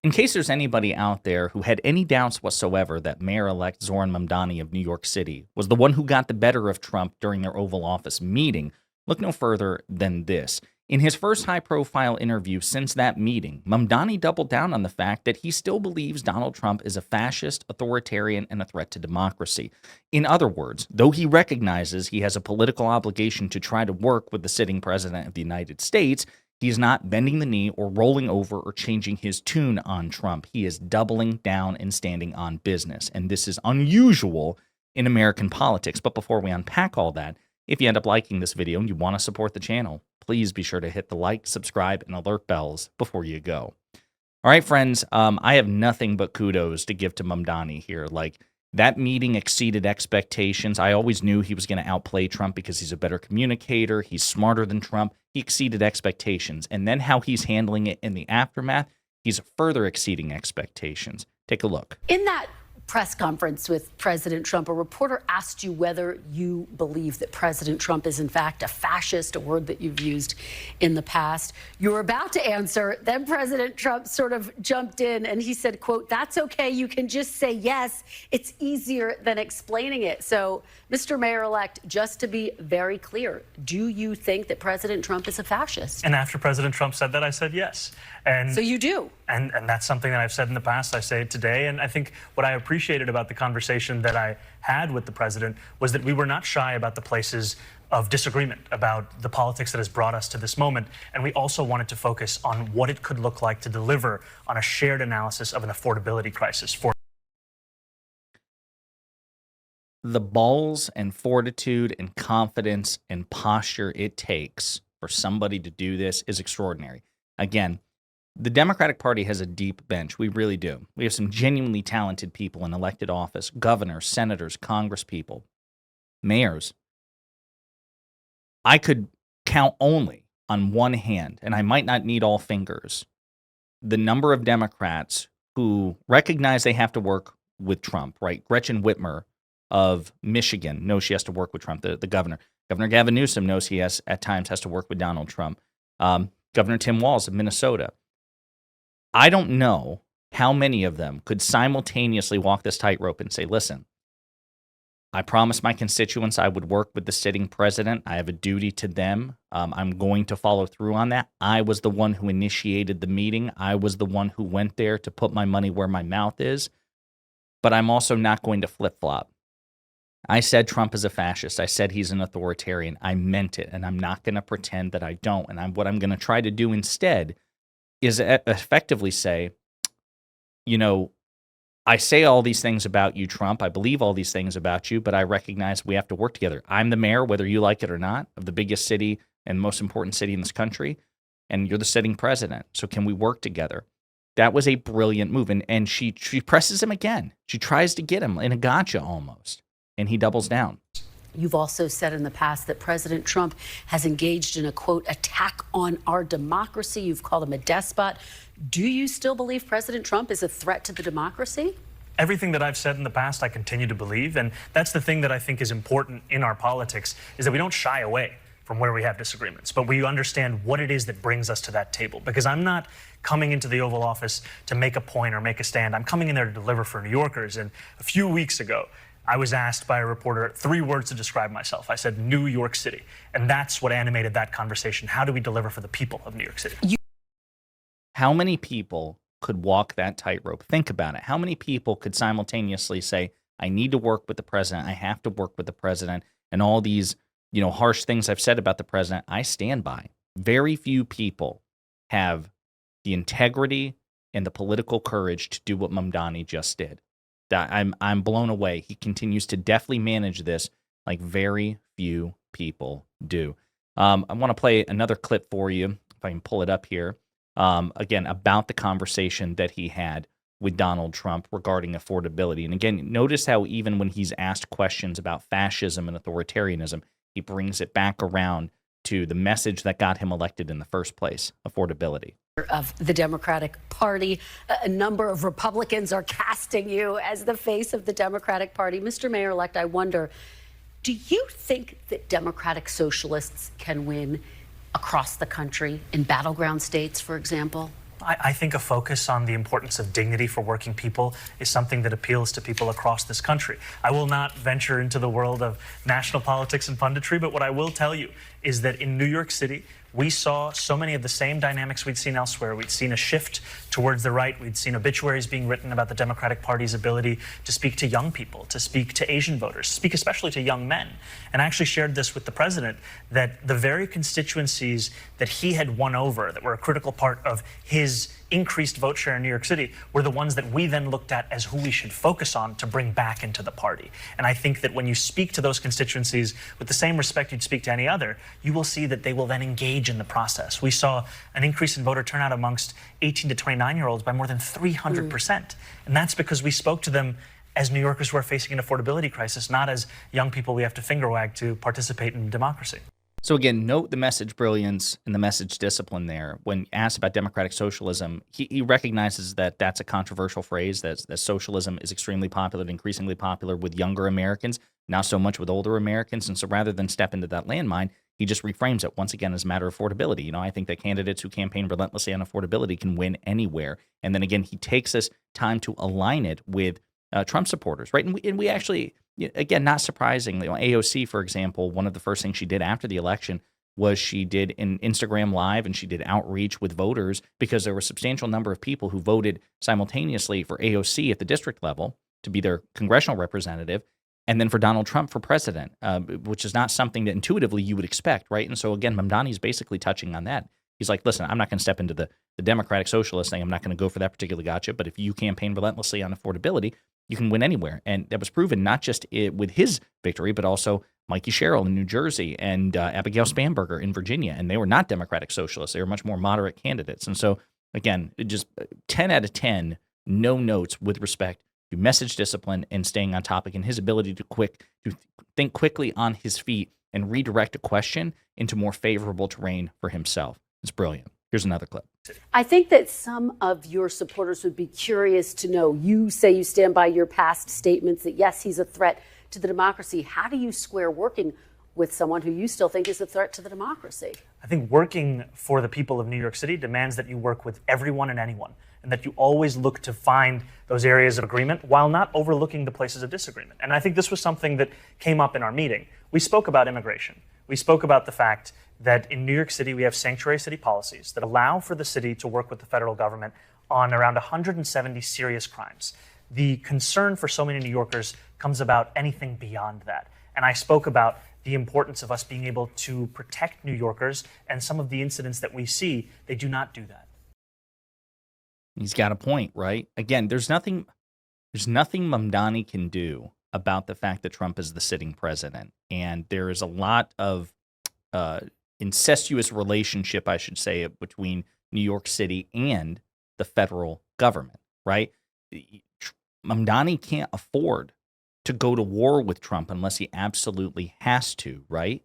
In case there's anybody out there who had any doubts whatsoever that Mayor-elect Zohran Mamdani of New York City was the one who got the better of Trump during their Oval Office meeting, look no further than this. In his first high-profile interview since that meeting, Mamdani doubled down on the fact that he still believes Donald Trump is a fascist, authoritarian, and a threat to democracy. In other words, though he recognizes he has a political obligation to try to work with the sitting president of the United States, he's not bending the knee or rolling over or changing his tune on Trump. He is doubling down and standing on business. And this is unusual in American politics. But before we unpack all that, if you end up liking this video and you want to support the channel, please be sure to hit the like, subscribe, and alert bells before you go. All right, friends, I have nothing but kudos to give to Mamdani here. Like, that meeting exceeded expectations. I always knew he was going to outplay Trump because he's a better communicator. He's smarter than Trump. He exceeded expectations. And then how he's handling it in the aftermath, he's further exceeding expectations. Take a look. In that press conference with President Trump, a reporter asked you whether you believe that President Trump is in fact a fascist, a word that you've used in the past. You were about to answer, then President Trump sort of jumped in and he said, quote, "That's okay, you can just say yes. It's easier than explaining it." So, Mr. Mayor-elect, just to be very clear, do you think that President Trump is a fascist? And after President Trump said that, I said yes. And so you do? And that's something that I've said in the past. I say it today. And I think what I appreciated about the conversation that I had with the president was that we were not shy about the places of disagreement, about the politics that has brought us to this moment. And we also wanted to focus on what it could look like to deliver on a shared analysis of an affordability crisis for the balls and fortitude and confidence and posture it takes for somebody to do this is extraordinary. Again, the Democratic Party has a deep bench. We really do. We have some genuinely talented people in elected office, governors, senators, congresspeople, mayors. I could count only on one hand, and I might not need all fingers, the number of Democrats who recognize they have to work with Trump, right? Gretchen Whitmer of Michigan knows she has to work with Trump, the governor. Governor Gavin Newsom knows he has at times has to work with Donald Trump. Governor Tim Walz of Minnesota. I don't know how many of them could simultaneously walk this tightrope and say, listen, I promised my constituents I would work with the sitting president. I have a duty to them. I'm going to follow through on that. I was the one who initiated the meeting. I was the one who went there to put my money where my mouth is. But I'm also not going to flip-flop. I said Trump is a fascist. I said he's an authoritarian. I meant it, and I'm not going to pretend that I don't. And what I'm going to try to do instead is effectively say, you know, I say all these things about you, Trump. I believe all these things about you, but I recognize we have to work together. I'm the mayor, whether you like it or not, of the biggest city and most important city in this country, and you're the sitting president. So can we work together? That was a brilliant move, and she presses him again. She tries to get him in a gotcha almost, and he doubles down. You've also said in the past that President Trump has engaged in a, quote, attack on our democracy. You've called him a despot. Do you still believe President Trump is a threat to the democracy? Everything that I've said in the past, I continue to believe. And that's the thing that I think is important in our politics, is that we don't shy away from where we have disagreements, but we understand what it is that brings us to that table. Because I'm not coming into the Oval Office to make a point or make a stand. I'm coming in there to deliver for New Yorkers. And a few weeks ago, I was asked by a reporter 3 words to describe myself. I said New York City. And that's what animated that conversation. How do we deliver for the people of New York City? How many people could walk that tightrope? Think about it. How many people could simultaneously say, I need to work with the president, I have to work with the president, and all these, you know, harsh things I've said about the president, I stand by. Very few people have the integrity and the political courage to do what Mamdani just did. I'm blown away. He continues to deftly manage this like very few people do. I want to play another clip for you, if I can pull it up here, again, about the conversation that he had with Donald Trump regarding affordability. And again, notice how even when he's asked questions about fascism and authoritarianism, he brings it back around to the message that got him elected in the first place, affordability. Of the Democratic Party. A number of Republicans are casting you as the face of the Democratic Party. Mr. Mayor-elect, I wonder, do you think that Democratic socialists can win across the country, in battleground states, for example? I think a focus on the importance of dignity for working people is something that appeals to people across this country. I will not venture into the world of national politics and punditry, but what I will tell you is that in New York City, we saw so many of the same dynamics we'd seen elsewhere. We'd seen a shift towards the right. We'd seen obituaries being written about the Democratic Party's ability to speak to young people, to speak to Asian voters, to speak especially to young men. And I actually shared this with the president, that the very constituencies that he had won over, that were a critical part of his increased vote share in New York City, were the ones that we then looked at as who we should focus on to bring back into the party. And I think that when you speak to those constituencies with the same respect you'd speak to any other, you will see that they will then engage in the process. We saw an increase in voter turnout amongst 18 to 29-year-olds by more than 300%. And that's because we spoke to them as New Yorkers who are facing an affordability crisis, not as young people we have to finger wag to participate in democracy. So again, note the message brilliance and the message discipline there. When asked about democratic socialism, he recognizes that that's a controversial phrase, that socialism is extremely popular, increasingly popular with younger Americans, not so much with older Americans. And so rather than step into that landmine, he just reframes it once again as a matter of affordability. You know, I think that candidates who campaign relentlessly on affordability can win anywhere. And then again, he takes this time to align it with Trump supporters, right? And we actually, again, not surprisingly, AOC, for example, one of the first things she did after the election was she did an Instagram Live and she did outreach with voters because there were a substantial number of people who voted simultaneously for AOC at the district level to be their congressional representative, and then for Donald Trump for president, which is not something that intuitively you would expect, right? And so again, Mamdani is basically touching on that. He's like, listen, I'm not going to step into the Democratic Socialist thing. I'm not going to go for that particular gotcha. But if you campaign relentlessly on affordability, you can win anywhere. And that was proven not just with his victory, but also Mikey Sherrill in New Jersey and Abigail Spanberger in Virginia. And they were not Democratic Socialists. They were much more moderate candidates. And so, again, just 10 out of 10, no notes with respect to message discipline and staying on topic and his ability to think quickly on his feet and redirect a question into more favorable terrain for himself. It's brilliant. Here's another clip. I think that some of your supporters would be curious to know, you say you stand by your past statements that, yes, he's a threat to the democracy. How do you square working with someone who you still think is a threat to the democracy? I think working for the people of New York City demands that you work with everyone and anyone, and that you always look to find those areas of agreement while not overlooking the places of disagreement. And I think this was something that came up in our meeting. We spoke about immigration. We spoke about the fact that in New York City, we have sanctuary city policies that allow for the city to work with the federal government on around 170 serious crimes. The concern for so many New Yorkers comes about anything beyond that. And I spoke about the importance of us being able to protect New Yorkers, and some of the incidents that we see, they do not do that. He's got a point, right? Again, there's nothing Mamdani can do about the fact that Trump is the sitting president. And there is a lot of incestuous relationship, I should say, between New York City and the federal government, right? Mandani can't afford to go to war with Trump unless he absolutely has to, right?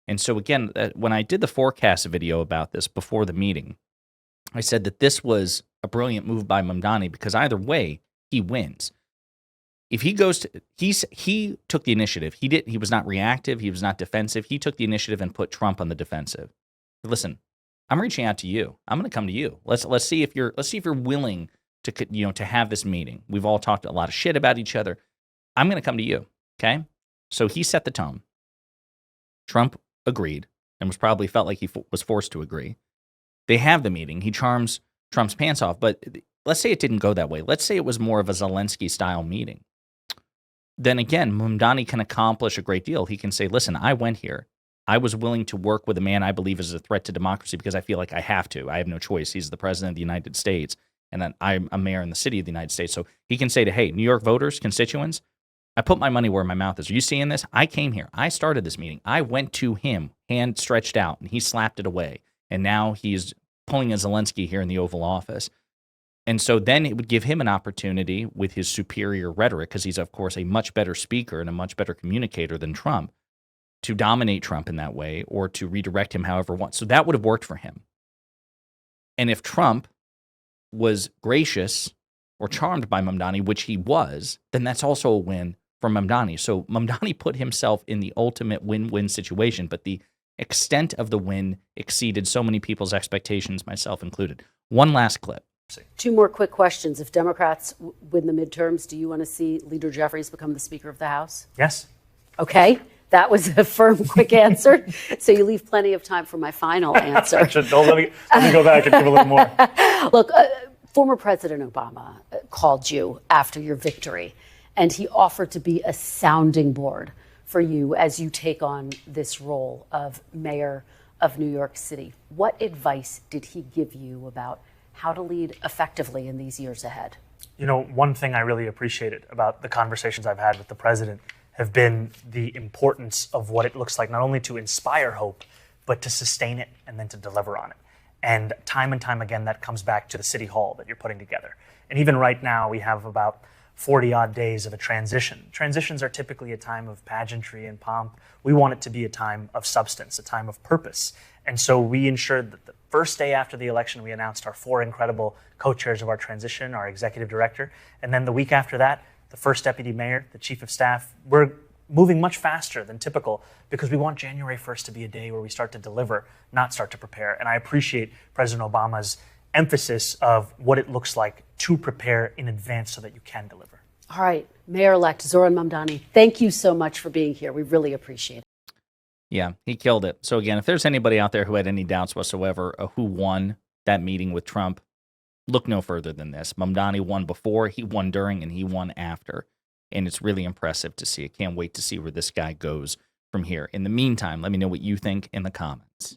And so again, when I did the forecast video about this before the meeting, I said that this was a brilliant move by Mandani because either way, he wins. If he goes to, he took the initiative. He was not reactive. He was not defensive. He took the initiative and put Trump on the defensive. Listen, I'm reaching out to you. I'm going to come to you. Let's see if you're willing to have this meeting. We've all talked a lot of shit about each other. I'm going to come to you. Okay. So he set the tone. Trump agreed and probably felt like he was forced to agree. They have the meeting. He charms Trump's pants off. But let's say it didn't go that way. Let's say it was more of a Zelensky-style meeting. Then again, Mandani can accomplish a great deal. He can say, listen, I went here. I was willing to work with a man I believe is a threat to democracy because I feel like I have to. I have no choice. He's the president of the United States, and then I'm a mayor in the city of the United States. So he can say to, hey, New York voters, constituents, I put my money where my mouth is. Are you seeing this? I came here. I started this meeting. I went to him, hand stretched out, and he slapped it away. And now he's pulling a Zelensky here in the Oval Office. And so then it would give him an opportunity with his superior rhetoric, because he's, of course, a much better speaker and a much better communicator than Trump, to dominate Trump in that way or to redirect him however wants. So that would have worked for him. And if Trump was gracious or charmed by Mamdani, which he was, then that's also a win for Mamdani. So Mamdani put himself in the ultimate win-win situation. But the extent of the win exceeded so many people's expectations, myself included. One last clip. Two more quick questions. If Democrats win the midterms, do you want to see Leader Jeffries become the Speaker of the House? Yes. Okay. That was a firm, quick answer. So you leave plenty of time for my final answer. Don't let me go back and give a little more. Look, former President Obama called you after your victory, and he offered to be a sounding board for you as you take on this role of mayor of New York City. What advice did he give you about how to lead effectively in these years ahead? You know, one thing I really appreciated about the conversations I've had with the president have been the importance of what it looks like, not only to inspire hope, but to sustain it and then to deliver on it. And time again, that comes back to the city hall that you're putting together. And even right now, we have about 40 odd days of a transition. Transitions are typically a time of pageantry and pomp. We want it to be a time of substance, a time of purpose. And so we ensured that the first day after the election, we announced our 4 incredible co-chairs of our transition, our executive director. And then the week after that, the first deputy mayor, the chief of staff. We're moving much faster than typical because we want January 1st to be a day where we start to deliver, not start to prepare. And I appreciate President Obama's emphasis of what it looks like to prepare in advance so that you can deliver. All right, Mayor-elect Zohran Mamdani, thank you so much for being here. We really appreciate it. Yeah, he killed it. So again, if there's anybody out there who had any doubts whatsoever of who won that meeting with Trump, look no further than this. Mandani won before, he won during, and he won after. And it's really impressive to see. I can't wait to see where this guy goes from here. In the meantime, let me know what you think in the comments.